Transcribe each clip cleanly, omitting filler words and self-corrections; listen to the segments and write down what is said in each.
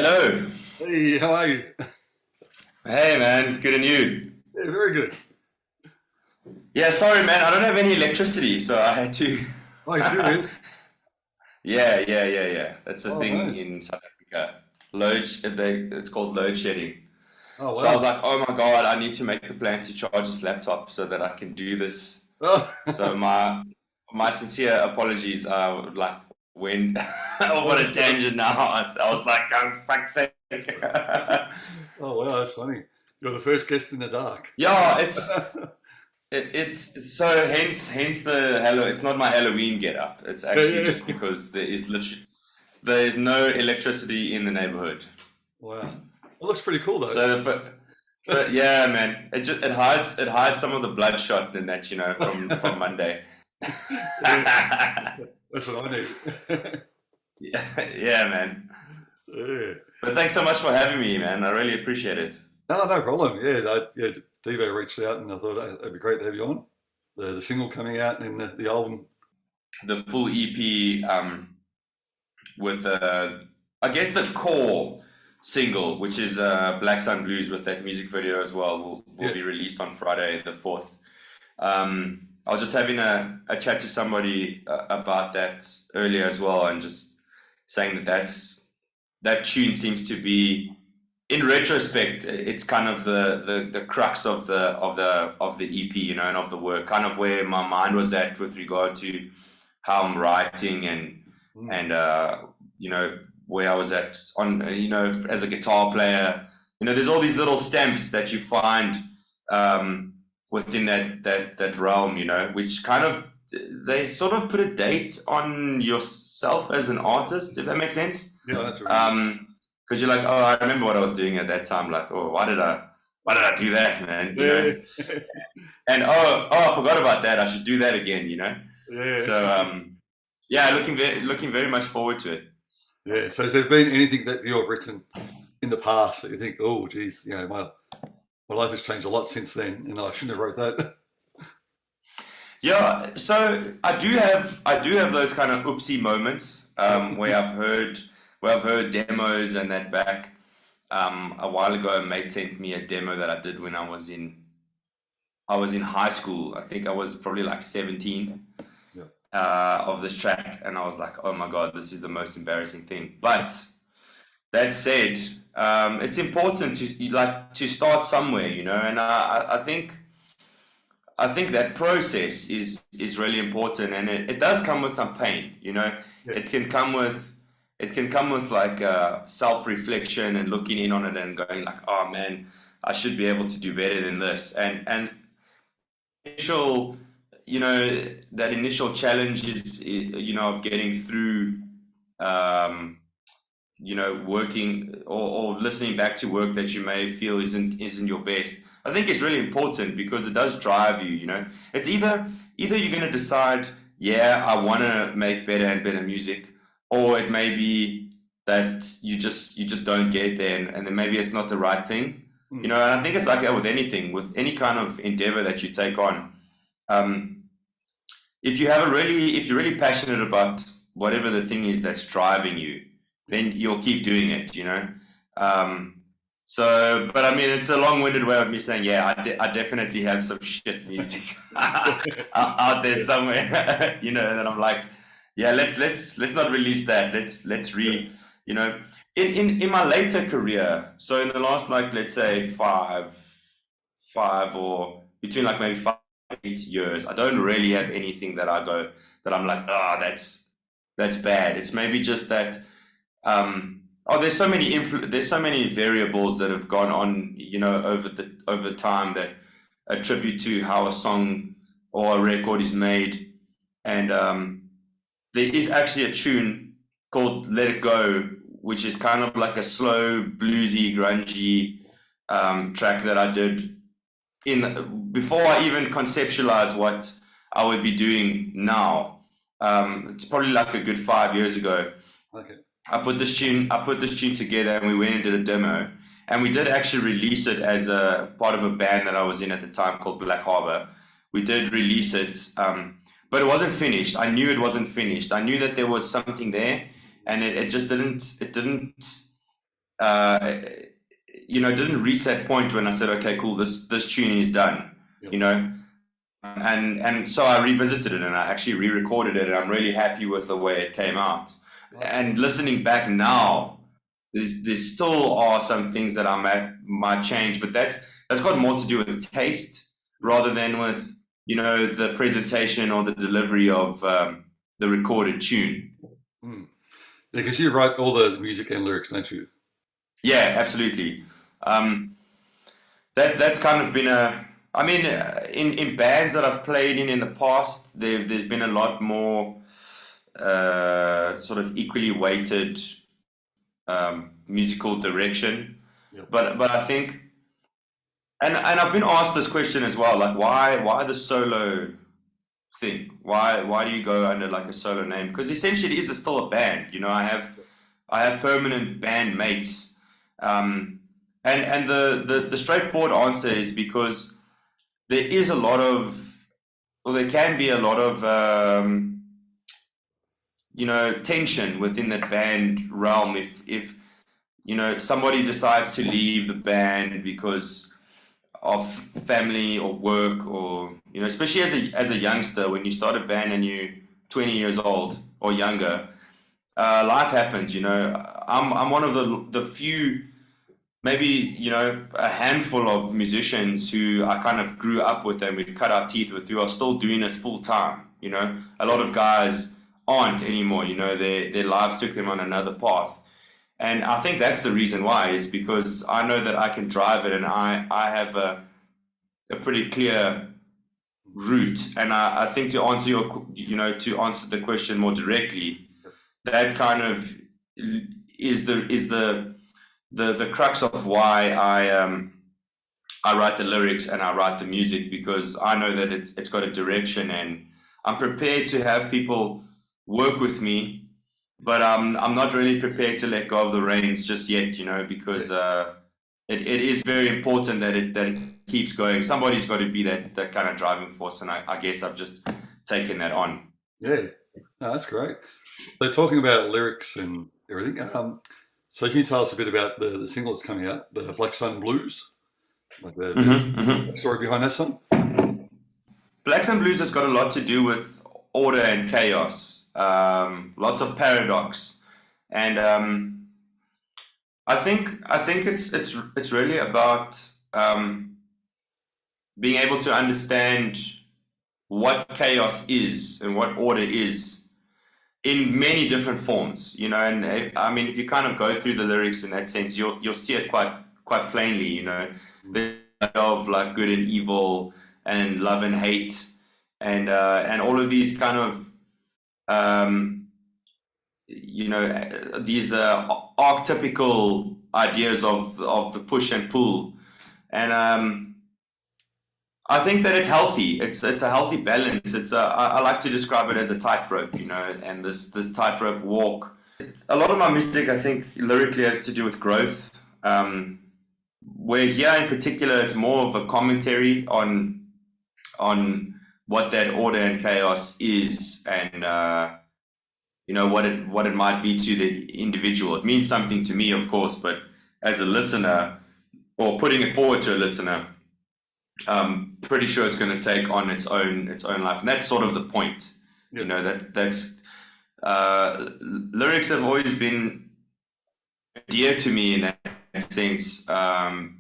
Hello. Hey, how are you? Hey man, good and you? Yeah, very good. Yeah, sorry man, I don't have any electricity, so I had to. Oh, you serious? Yeah. That's a Oh thing no. in South Africa. It's called load shedding. Oh So I was wow. like, oh my God, I need to make a plan to charge this laptop so that I can do this. Oh, So my sincere apologies. Like when off oh, on a that's good. tangent now. I was like, oh fuck's sake. Oh wow, that's funny. You're the first guest in the dark. Yeah, it's so hence the hello. It's not my Halloween get up. It's Yeah, actually yeah. just because there is no electricity in the neighborhood. Wow. It looks pretty cool though. So but yeah, man, it hides some of the bloodshot in that from Monday. Yeah, that's what I need. Yeah, man. Yeah. But thanks so much for having me, man. I really appreciate it. No, no problem. Yeah, Devo reached out and I thought it'd be great to have you on. The single coming out and the album. The full EP, with I guess the core single, which is Black Sun Blues, with that music video as well, will Yeah. be released on Friday the 4th. I was just having a chat to somebody about that earlier as well, and just saying that tune seems to be, in retrospect, it's kind of the crux of the EP, and of the work, kind of where my mind was at with regard to how I'm writing, and Mm. and where I was at on as a guitar player. There's all these little stamps that you find within that realm, which kind of, they sort of put a date on yourself as an artist, if that makes sense. Yeah, that's really good. Because you're like, oh, I remember what I was doing at that time. Like, oh, why did I do that, man? Yeah, And I forgot about that. I should do that again. yeah, So yeah, looking very much forward to it. yeah. So has there been anything that you've written in the past that you think, oh, geez, my life has changed a lot since then, and I shouldn't have wrote that. Yeah, so I do have those kind of oopsie moments, where I've heard demos and that back. A while ago, a mate sent me a demo that I did when I was in high school. I think I was probably like 17, Yeah, of this track, and I was like, oh my God, this is the most embarrassing thing. But that said, it's important to start somewhere, and I think that process is really important, and it does come with some pain. yeah, It can come with like self-reflection and looking in on it and going like, oh man, I should be able to do better than this. And initial, that initial challenge is, of getting through, um, working, or listening back to work that you may feel isn't your best. I think it's really important because it does drive you. It's either you're going to decide, yeah, I want to make better and better music, or it may be that you just don't get there, and then maybe it's not the right thing. mm, And I think it's like that with anything, with any kind of endeavor that you take on. Um, if you're really passionate about whatever the thing is that's driving you, then you'll keep doing it. Um, but I mean, it's a long-winded way of me saying, yeah, I definitely have some shit music out there yeah, somewhere, that I'm like, yeah, let's not release that. Let's yeah, you know, in my later career, so in the last, like, let's say five or between, like, maybe 5 8 years, I don't really have anything that I go, that I'm like, that's bad. It's maybe just that, there's so many variables that have gone on, over time, that attribute to how a song or a record is made. And there is actually a tune called "Let It Go," which is kind of like a slow, bluesy, grungy track that I did in before I even conceptualized what I would be doing now. It's probably like a good 5 years ago. okay, I put this tune together, and we went and did a demo. And we did actually release it as a part of a band that I was in at the time called Black Harbor. We did release it, but it wasn't finished. I knew it wasn't finished. I knew that there was something there, and it just didn't. It didn't. uh, didn't reach that point when I said, okay, cool, this tune is done, Yep. you know. And so I revisited it and I actually re-recorded it, and I'm really happy with the way it came out. Nice. And listening back now, there's still are some things that I might change, but that's got more to do with taste rather than with the presentation or the delivery of the recorded tune. Yeah, because you write all the music and lyrics, don't you? Yeah, absolutely. That's kind of been in bands that I've played in the past, there's been a lot more sort of equally weighted musical direction. Yep. But I think, and I've been asked this question as well, like why the solo thing? Why do you go under like a solo name? Because essentially it is still a band. I have permanent band mates. And the straightforward answer is because there is a lot of, or there can be a lot of, tension within that band realm if somebody decides to leave the band because of family or work, or especially as a youngster, when you start a band and you're 20 years old or younger, life happens. I'm one of the few, maybe a handful of musicians who I kind of grew up with and we cut our teeth with, who are still doing this full time. A lot of guys aren't anymore. Their lives took them on another path, and I think that's the reason why, is because I know that I can drive it, and I have a pretty clear route. And I think to answer to answer the question more directly, that kind of is the crux of why I write the lyrics and I write the music, because I know that it's got a direction, and I'm prepared to have people work with me, but I'm not really prepared to let go of the reins just yet, because it is very important that it keeps going. Somebody's got to be that kind of driving force, and I guess I've just taken that on. Yeah, no, that's great. So talking about lyrics and everything, so can you tell us a bit about the single that's coming out, the Black Sun Blues, like the story behind that song? Black Sun Blues has got a lot to do with order and chaos, lots of paradox, and I think it's really about being able to understand what chaos is and what order is in many different forms, and if you kind of go through the lyrics in that sense, you'll see it quite plainly, the of like good and evil and love and hate, and all of these kind of these archetypical ideas of the push and pull, and I think that it's healthy. It's a healthy balance. I like to describe it as a tightrope, and this tightrope walk. A lot of my music, I think, lyrically has to do with growth. Where here in particular, it's more of a commentary on what that order and chaos is, and what it might be to the individual. It means something to me, of course, but as a listener, or putting it forward to a listener, I'm pretty sure it's going to take on its own life, and that's sort of the point. Yeah. That's lyrics have always been dear to me in that sense. That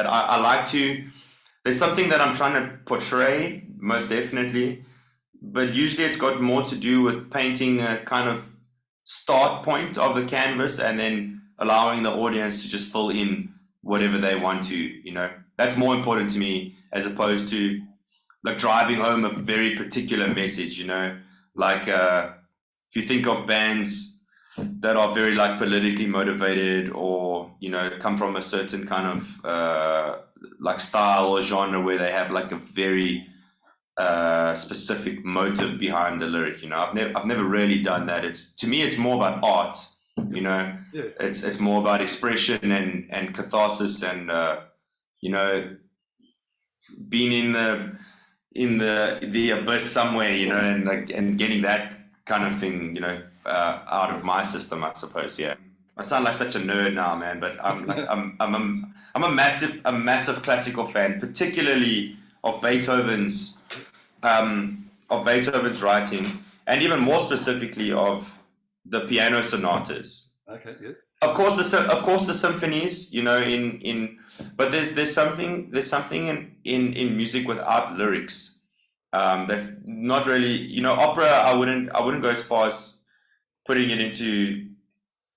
I like to. There's something that I'm trying to portray, most definitely, but usually it's got more to do with painting a kind of start point of the canvas and then allowing the audience to just fill in whatever they want to. That's more important to me, as opposed to like driving home a very particular message. Like if you think of bands that are very like politically motivated, or come from a certain kind of like style or genre where they have like a very specific motive behind the lyric. I've never really done that. To me it's more about art. Yeah. It's more about expression and catharsis, and being in the abyss somewhere, and getting that kind of thing, out of my system, I suppose. Yeah. I sound like such a nerd now, man. But I'm a massive classical fan, particularly of Beethoven's writing, and even more specifically of the piano sonatas. Okay, yeah. Of course, the symphonies, you know, but there's something in music without lyrics. That's not really, you know, opera. I wouldn't go as far as putting it into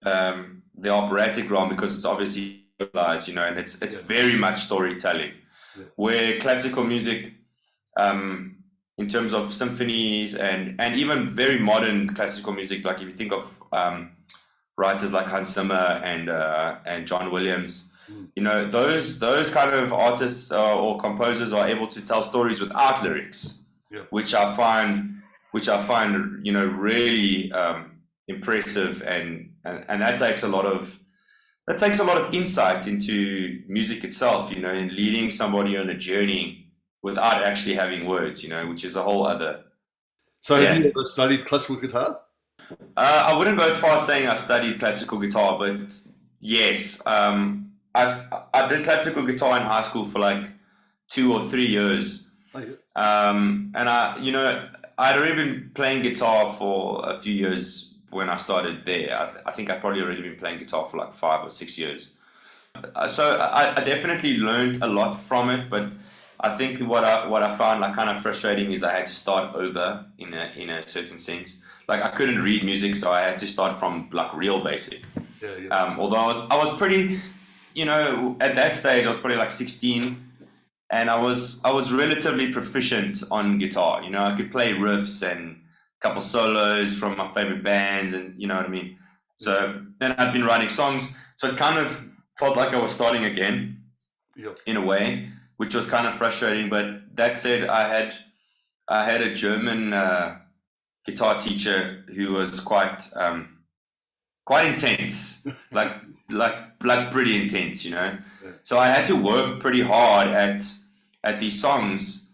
the operatic realm because it's obviously localized, you know, and it's Yeah. very much storytelling. Yeah. Where classical music, in terms of symphonies and even very modern classical music, like if you think of writers like Hans Zimmer and John Williams, Mm. you know, those kind of artists or composers are able to tell stories without lyrics, Yeah. which I find, you know, really impressive, and that takes a lot of insight into music itself, you know, in leading somebody on a journey without actually having words, you know, which is a whole other. So have Yeah. you ever studied classical guitar? I wouldn't go as far as saying I studied classical guitar, but yes, I did classical guitar in high school for like 2 or 3 years. Oh, yeah. And I'd already been playing guitar for a few years when I started there. I think I'd probably already been playing guitar for like 5 or 6 years. So I definitely learned a lot from it, but I think what I found like kind of frustrating is I had to start over in a certain sense. Like I couldn't read music, so I had to start from like real basic. Yeah, yeah. Although I was pretty, you know, at that stage I was probably like 16, and I was relatively proficient on guitar. You know, I could play riffs and a couple solos from my favorite bands, and you know what I mean. So then I'd been writing songs, so it kind of felt like I was starting again Yeah. in a way, which was kind of frustrating. But that said, I had a German guitar teacher who was quite intense, like pretty intense, you know. Yeah. So I had to work pretty hard at these songs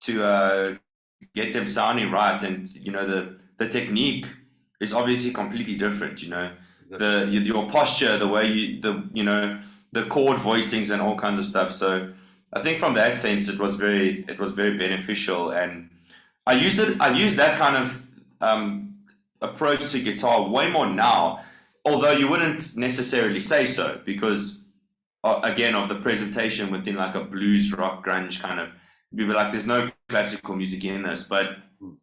to get them sounding right, and you know the technique is obviously completely different, you know. Exactly. Your posture, the way the chord voicings and all kinds of stuff. So I think from that sense it was very beneficial, and I use that kind of approach to guitar way more now, although you wouldn't necessarily say so because again of the presentation within like a blues rock grunge kind of, you'd be like there's no classical music in this, but Mm.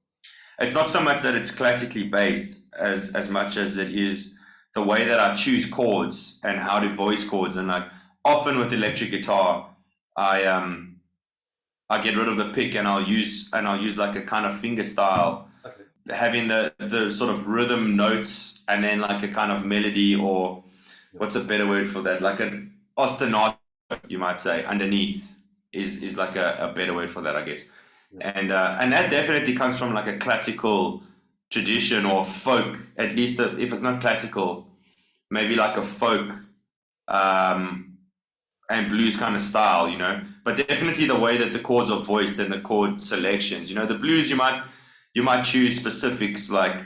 it's not so much that it's classically based as much as it is the way that I choose chords and how to voice chords. And like often with electric guitar I get rid of the pick and I'll use like a kind of finger style, Okay. having the sort of rhythm notes and then like a kind of melody, or what's a better word for that? Like an ostinato, you might say, underneath is like a better word for that, I guess. Yeah. And that definitely comes from like a classical tradition or folk, at least if it's not classical, maybe like a folk and blues kind of style, you know. But definitely the way that the chords are voiced and the chord selections, you know, the blues you might choose specifics like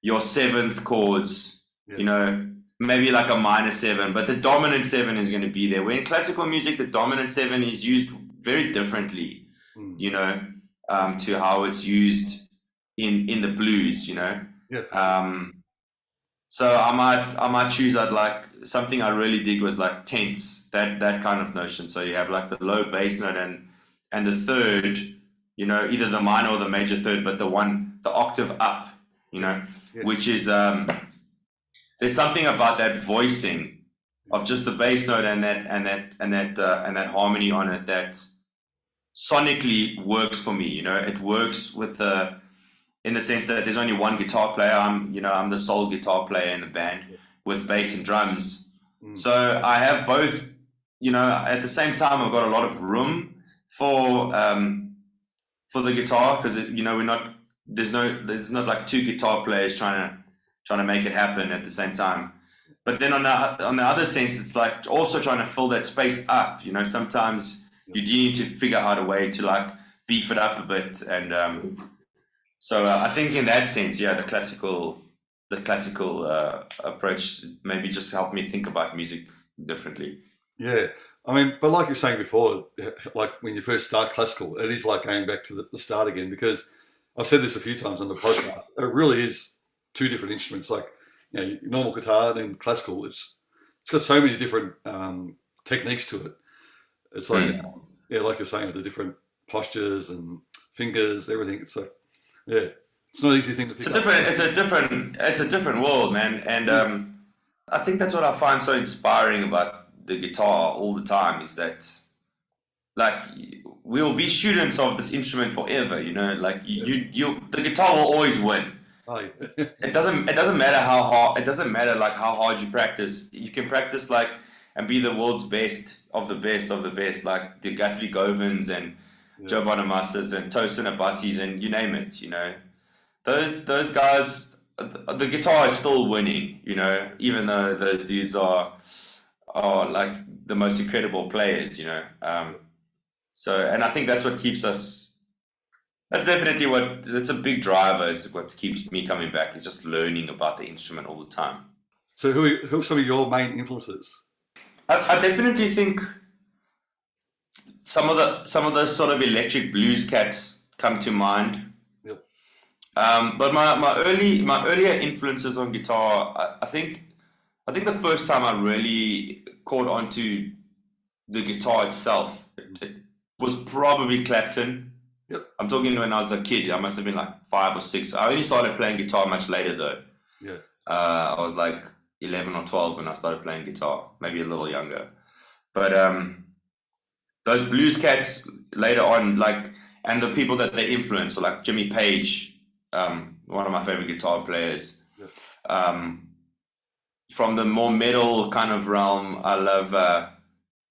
your seventh chords, Yeah. you know, maybe like a minor seven, but the dominant seven is going to be there. Where in classical music, the dominant seven is used very differently, Mm. you know, to how it's used in the blues, you know. Yeah, for sure. So I might choose. I'd like something I really dig was like tenths, that kind of notion. So you have like the low bass note and the third, you know, either the minor or the major third, but the octave up, you know, Yeah. which is there's something about that voicing of just the bass note and that harmony on it that sonically works for me. You know, it works with the in the sense that there's only one guitar player. I'm the sole guitar player in the band with bass and drums. Mm. So I have both. You know, at the same time, I've got a lot of room for the guitar because you know there's not like two guitar players trying to make it happen at the same time. But then on the other sense, it's like also trying to fill that space up. You know, sometimes you do need to figure out a way to like beef it up a bit, and so I think in that sense, yeah, the classical the classical approach maybe just helped me think about music differently. Yeah, I mean, but like you were saying before, like when you first start classical, it is like going back to the start again because I've said this a few times on the podcast. It really is two different instruments. Like normal guitar and classical. It's got so many different techniques to it. It's like yeah, like you're saying with the different postures and fingers, everything. So yeah, it's not an easy thing to pick up. It's a different world, man. And I think that's what I find so inspiring about the guitar all the time is that like we'll be students of this instrument forever, you know, like the guitar will always win. Oh, It doesn't matter how hard, it doesn't matter like how hard you practice. You can practice like and be the world's best of the best of the best, like the Guthrie Govins and Joe Bonamassas and Tosin Abassis and you name it, you know. Those guys, the guitar is still winning, you know, even though those dudes are like the most incredible players, you know. And I think that's what keeps us. That's definitely that's a big driver. Is what keeps me coming back. Is just learning about the instrument all the time. So who are some of your main influences? I definitely think some of those sort of electric blues cats come to mind. Yep. But my earlier influences on guitar, I think the first time I really caught onto the guitar itself, it was probably Clapton. Yep. I'm talking when I was a kid. I must have been like 5 or 6. I only started playing guitar much later though. Yeah. I was like 11 or 12 when I started playing guitar, maybe a little younger. But those blues cats later on, like, and the people that they influence, so like Jimmy Page, one of my favorite guitar players. Yeah. From the more metal kind of realm, I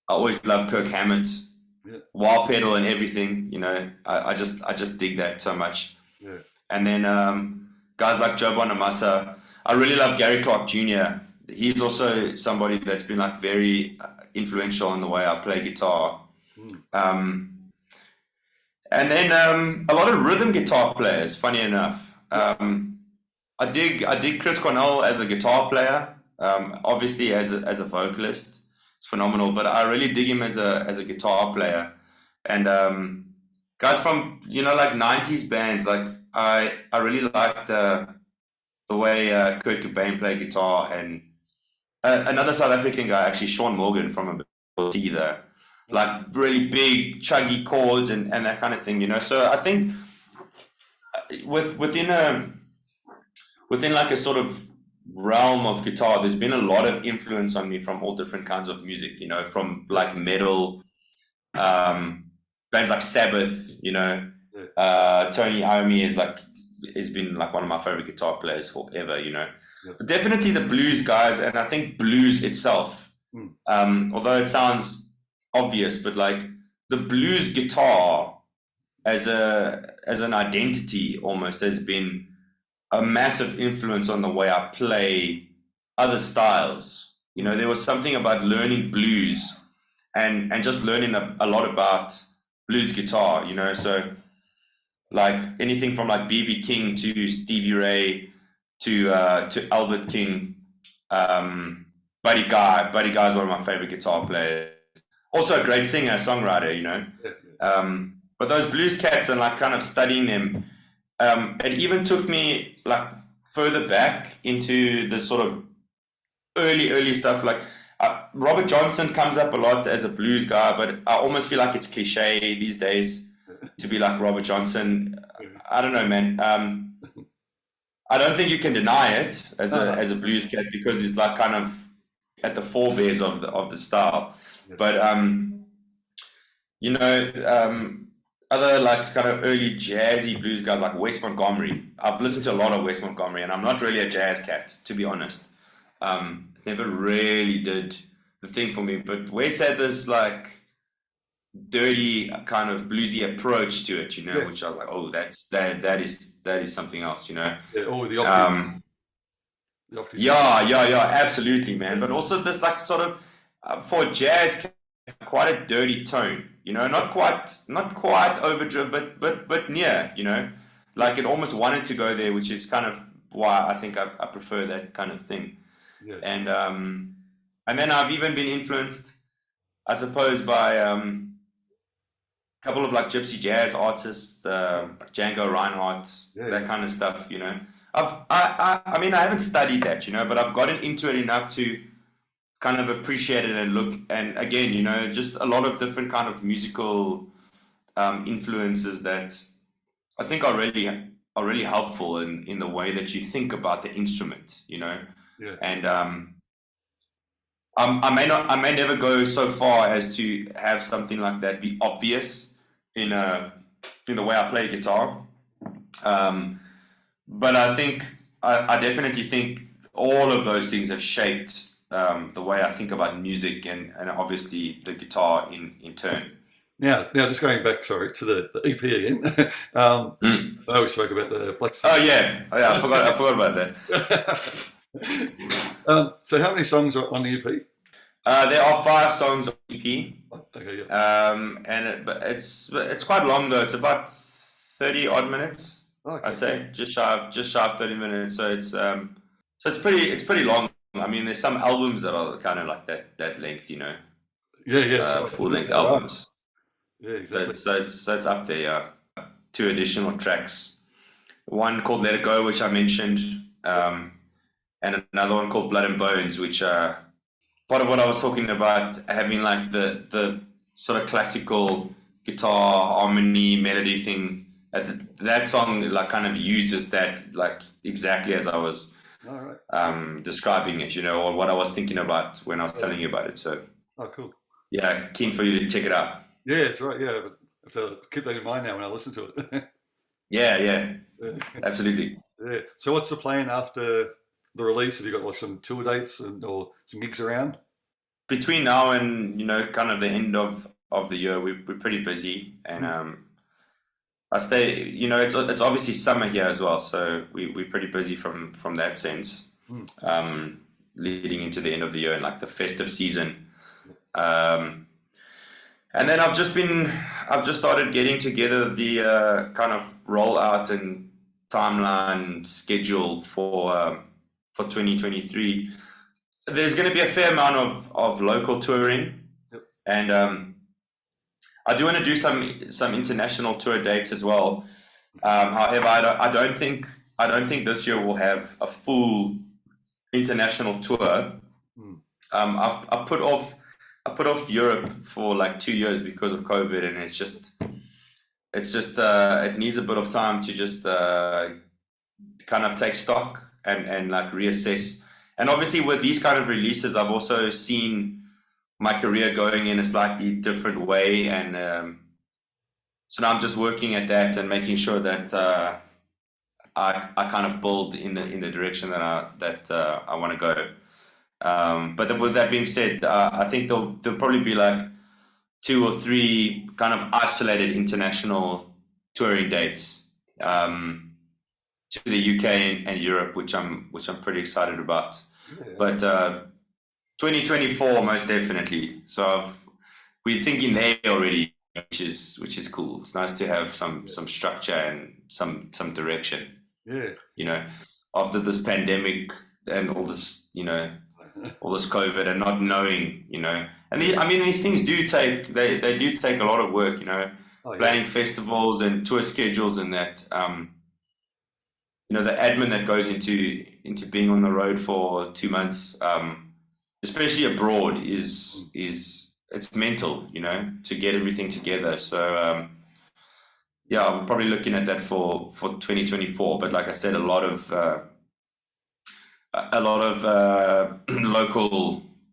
always love Kirk Hammett, wah pedal and everything. You know, I just dig that so much. Yeah. And then guys like Joe Bonamassa. I really love Gary Clark Jr. He's also somebody that's been like very influential in the way I play guitar. And then a lot of rhythm guitar players. Funny enough, I dig Chris Cornell as a guitar player. Obviously as a vocalist, it's phenomenal. But I really dig him as a guitar player. And guys from like 90s bands, like I really liked the way Kurt Cobain played guitar, and another South African guy, actually Sean Morgan from either, like really big chuggy chords and that kind of thing, you know. So I think within like a sort of realm of guitar, there's been a lot of influence on me from all different kinds of music, you know, from like metal, bands like Sabbath, you know. Tony Iommi has been like one of my favorite guitar players forever, you know. But definitely the blues guys, and I think blues itself, although it sounds obvious, but like the blues guitar as an identity almost has been a massive influence on the way I play other styles. You know, there was something about learning blues and just learning a lot about blues guitar, you know. So like anything from like B.B. King to Stevie Ray to Albert King, Buddy Guy. Buddy Guy is one of my favorite guitar players. Also a great singer, songwriter, you know. But those blues cats and like kind of studying them, it even took me like further back into the sort of early stuff. Like Robert Johnson comes up a lot as a blues guy, but I almost feel like it's cliche these days to be like Robert Johnson. I don't know, man. I don't think you can deny it as a blues cat because he's like kind of at the forebears of the style. But you know, other like kind of early jazzy blues guys like Wes Montgomery. I've listened to a lot of Wes Montgomery, and I'm not really a jazz cat, to be honest. Never really did the thing for me. But Wes had this like dirty kind of bluesy approach to it, you know, which I was like, oh, that is something else, you know. Or the octave. Yeah, absolutely, man. But also this like sort of for jazz, quite a dirty tone, you know, not quite overdriven, but near, you know, like it almost wanted to go there, which is kind of why I think I prefer that kind of thing. Yeah. And then I've even been influenced, I suppose, by a couple of like gypsy jazz artists, like Django Reinhardt, Yeah. that kind of stuff. You know, I mean, I haven't studied that, you know, but I've gotten into it enough to kind of appreciate it and look. And again, you know, just a lot of different kind of musical influences that I think are really helpful in the way that you think about the instrument, you know. Yeah. And I may never go so far as to have something like that be obvious in the way I play guitar. But I definitely think all of those things have shaped the way I think about music and obviously the guitar in turn. Now, just going back, sorry, to the EP again. I know we spoke about the Black Sun. Oh yeah, I forgot about that. So how many songs are on the EP? There are 5 songs on the EP. Okay, yeah. But it's quite long though. It's about 30 odd minutes. Okay. I'd say just shy of 30 minutes. So it's pretty long. I mean, there's some albums that are kind of like that length, you know. Yeah. Full length albums. Yeah, exactly. So it's up there. Yeah. 2 additional tracks. One called Let It Go, which I mentioned, and another one called Blood and Bones, which part of what I was talking about, having like the sort of classical guitar harmony melody thing. That song like kind of uses that like exactly as I was All right. describing it, you know, or what I was thinking about when I was telling you about it. So Oh, cool. yeah, keen for you to check it out. Yeah, that's right. Yeah, but I have to keep that in mind now when I listen to it. Yeah, absolutely. Yeah. So what's the plan after the release? Have you got like some tour dates or some gigs around? Between now and, you know, kind of the end of the year, we're pretty busy, and I stay, you know, it's obviously summer here as well, so we're pretty busy from that sense, leading into the end of the year and like the festive season. And then I've just started getting together the kind of rollout and timeline schedule for 2023. There's going to be a fair amount of local touring, and I do want to do some international tour dates as well. However, I don't think this year we'll have a full international tour. I've put off Europe for like 2 years because of COVID, and it's just it needs a bit of time to just kind of take stock and like reassess. And obviously with these kind of releases, I've also seen my career going in a slightly different way, and so now I'm just working at that and making sure that I kind of build in the direction that I want to go. But then with that being said, I think there'll probably be like 2 or 3 kind of isolated international touring dates to the UK and Europe, which I'm pretty excited about. Yeah. But 2024 most definitely. So we're thinking there already, which is cool. It's nice to have some structure and some direction. Yeah. You know, after this pandemic and all this, you know, all this COVID and not knowing, you know, and these things do take they do take a lot of work, you know, planning festivals and tour schedules and that. You know, the admin that goes into being on the road for 2 months, especially abroad, is it's mental, you know, to get everything together. So yeah, I'm probably looking at that for 2024. But like I said, a lot of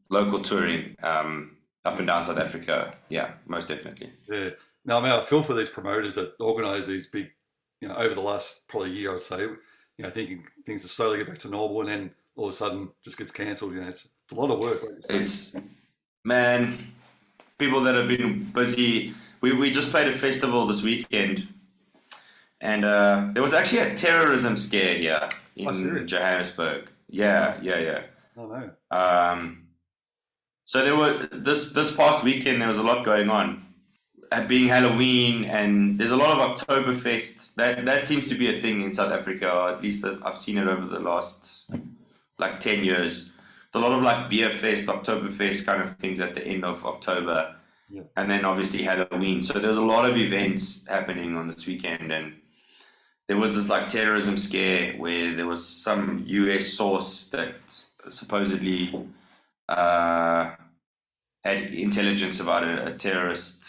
local touring up and down South Africa. Yeah, most definitely. Yeah. Now, I mean, I feel for these promoters that organise these big, you know, over the last probably year, I'd say, you know, thinking things are slowly get back to normal, and then all of a sudden just gets cancelled. You know, it's a lot of work. It's, man, people that have been busy. We just played a festival this weekend, and there was actually a terrorism scare here in Johannesburg. Yeah. Oh no. So there were this past weekend there was a lot going on, being Halloween, and there's a lot of Oktoberfest. That seems to be a thing in South Africa, or at least I've seen it over the last like 10 years. There's a lot of like beer fest, Oktoberfest kind of things at the end of October, Yeah. and then obviously Halloween. So there's a lot of events happening on this weekend, and there was this like terrorism scare where there was some US source that supposedly had intelligence about a terrorist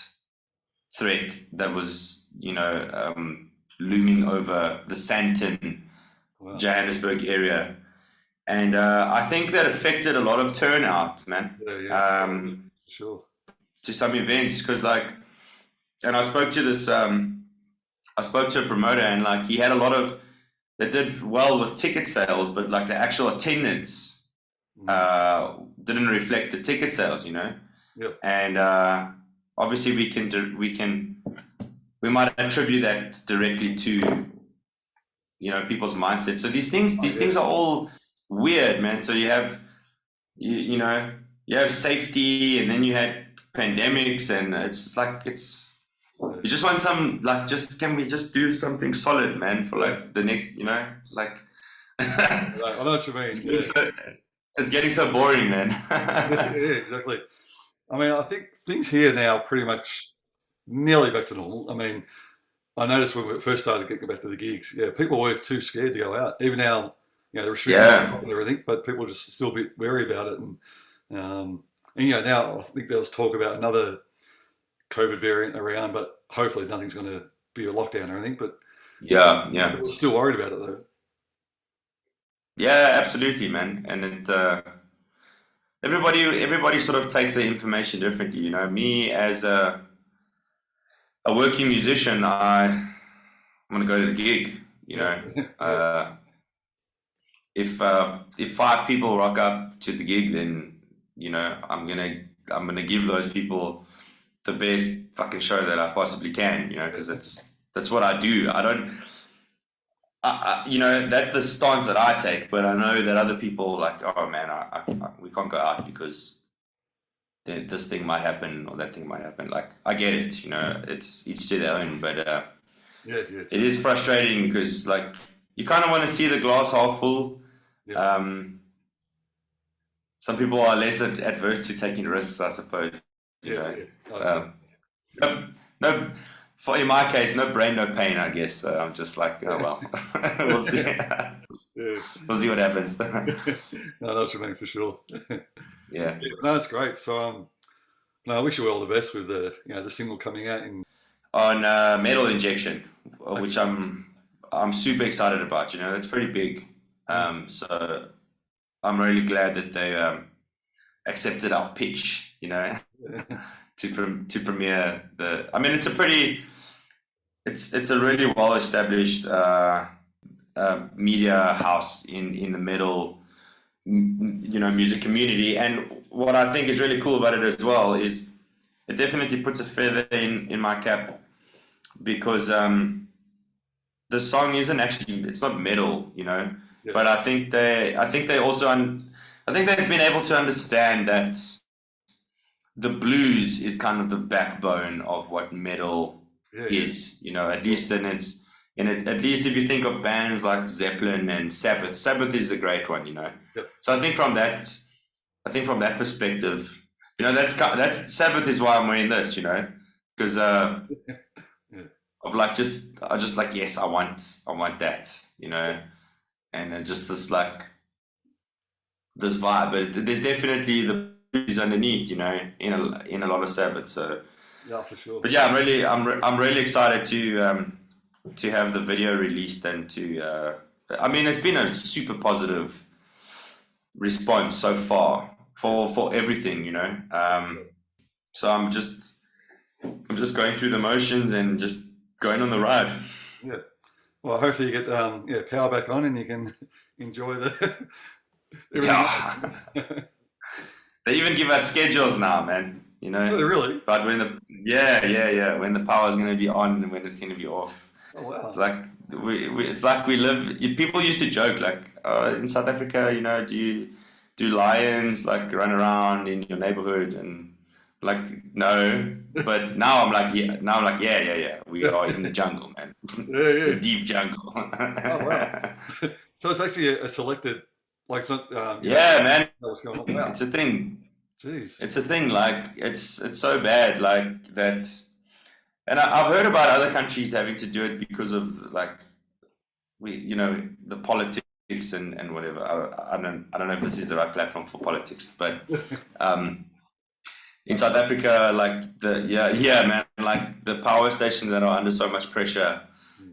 threat that was, looming over the Sandton, Wow. Johannesburg area. And I think that affected a lot of turnout, man, Yeah. Sure. to some events. Because, and I spoke to I spoke to a promoter, and like he had a lot of, that did well with ticket sales, but like the actual attendance didn't reflect the ticket sales, Yep. And obviously we might attribute that directly to people's mindset. So these things are all weird, man. So you have you have safety, and then you had pandemics, and it's like you just want some can we just do something solid, man, for like the next like I know what you mean. it's getting so boring, man. Yeah, exactly. I mean, I think things here now are pretty much nearly back to normal. I mean, I noticed when we first started getting back to the gigs, people were too scared to go out. Even now, the restrictions and everything, but people just still a bit wary about it. And now I think there was talk about another COVID variant around, but hopefully nothing's going to be a lockdown or anything. But yeah, people are still worried about it though. Yeah, absolutely, man. And it everybody sort of takes the information differently. Me as a working musician, I'm gonna go to the gig. If 5 people rock up to the gig, then I'm gonna give those people the best fucking show that I possibly can. Because that's what I do. I don't. That's the stance that I take, but I know that other people like, oh man, we can't go out because this thing might happen or that thing might happen. Like, I get it, it's each to their own, but it is frustrating because like you kind of want to see the glass half full. Yeah. Some people are less adverse to taking risks, I suppose. No. In my case, no brain, no pain, I guess. So I'm just like, oh well, we'll see. We'll see what happens. No, that's what I mean for sure. Yeah. No, that's great. So, I wish you all the best with the single coming out on Metal Injection, which I'm super excited about. That's pretty big. So I'm really glad that they accepted our pitch. To premiere the. I mean, it's a pretty. It's a really well established media house in the metal, music community. And what I think is really cool about it as well is it definitely puts a feather in my cap, because the song isn't actually, it's not metal, but I think they've been able to understand that the blues is kind of the backbone of what metal is, at least at least if you think of bands like Zeppelin and Sabbath is a great one, So I think from that perspective, that's Sabbath is why I'm wearing this, because of like I just like, yes, I want that, and just this like this vibe, but there's definitely the blues underneath, in a lot of Sabbath. So yeah, for sure. But yeah, I'm really excited to have the video released, and I mean, it's been a super positive response so far for everything, So I'm just going through the motions and just going on the ride. Yeah. Well, hopefully you get power back on and you can enjoy the. Yeah. They even give us schedules now, man. Really? But when when the power is going to be on and when it's going to be off. Oh wow! It's like we live. People used to joke like, in South Africa, do lions like run around in your neighborhood? And Like, no. But now I'm like, yeah. Now I'm like, yeah. We are in the jungle, man. Yeah. The deep jungle. Oh, wow. So it's actually a selected, like, it's not, Yeah, man. know what's going on. Wow. It's a thing. Jeez. It's a thing. Like, it's so bad. Like that. And I've heard about other countries having to do it because of like the politics and whatever. I don't know if this is the right platform for politics, but in South Africa, like man, like the power stations that are under so much pressure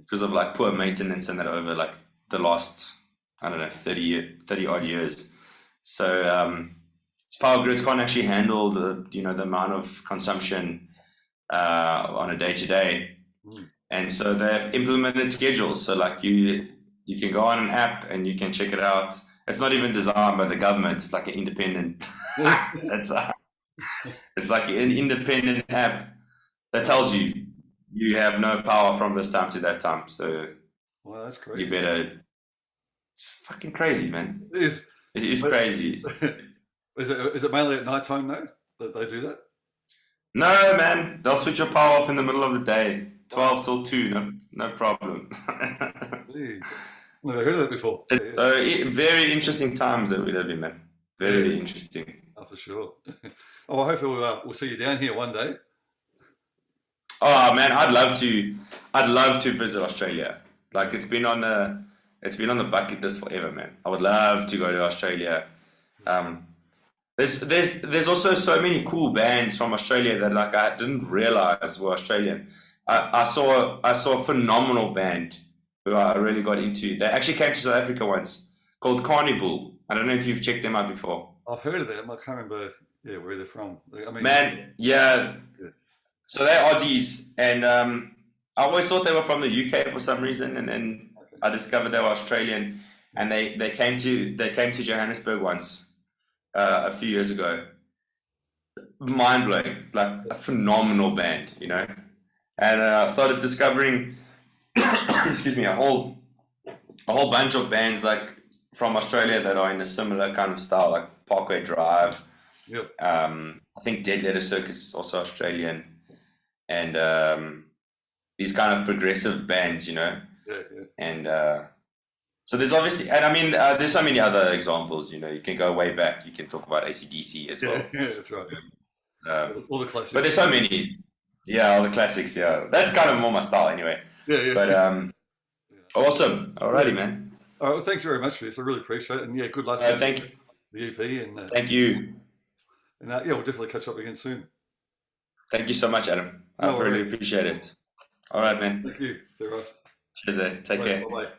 because of like poor maintenance and that over like the last, I don't know, 30 odd years. So power grids can't actually handle the amount of consumption on a day to day. And so they've implemented schedules. So like you can go on an app and you can check it out. It's not even designed by the government. It's like an independent. It's like an independent app that tells you have no power from this time to that time. So Wow, that's crazy. you better. It's fucking crazy, man. It is. It is crazy. Is it mainly at night time though that they do that? No, man. They'll switch your power off in the middle of the day. 12 till 2, no problem. Jeez. I've never heard of that before. So very interesting times that we live in, man. Very interesting. Oh, for sure. Oh, well, hopefully we'll see you down here one day. Oh man, I'd love to visit Australia. Like it's been on the bucket list forever, man. I would love to go to Australia. There's also so many cool bands from Australia that like I didn't realize were Australian. I saw a phenomenal band who I really got into. They actually came to South Africa once, called Carnival. I don't know if you've checked them out before. I've heard of them. I can't remember where they're from. I mean, man, yeah. So they're Aussies, and I always thought they were from the UK for some reason, and then I discovered they were Australian, and they came to Johannesburg once a few years ago. Mind blowing, like a phenomenal band, And I started discovering, excuse me, a whole bunch of bands like from Australia that are in a similar kind of style, like Parkway Drive. Yep. I think Dead Letter Circus is also Australian, and these kind of progressive bands, Yeah. And so there's obviously, and I mean, there's so many other examples. You can go way back. You can talk about AC/DC as well. Yeah, that's right. All the classics. But there's so many. Yeah, all the classics. Yeah, that's kind of more my style anyway. Yeah. But awesome. Alrighty, man. All right. Well, thanks very much for this. I really appreciate it. And yeah, good luck. Thank you. The EP and thank you. And yeah, we'll definitely catch up again soon. Thank you so much, Adam. I really appreciate it. All right, man. Thank you. See you, Ross. Cheers, take care. Bye-bye.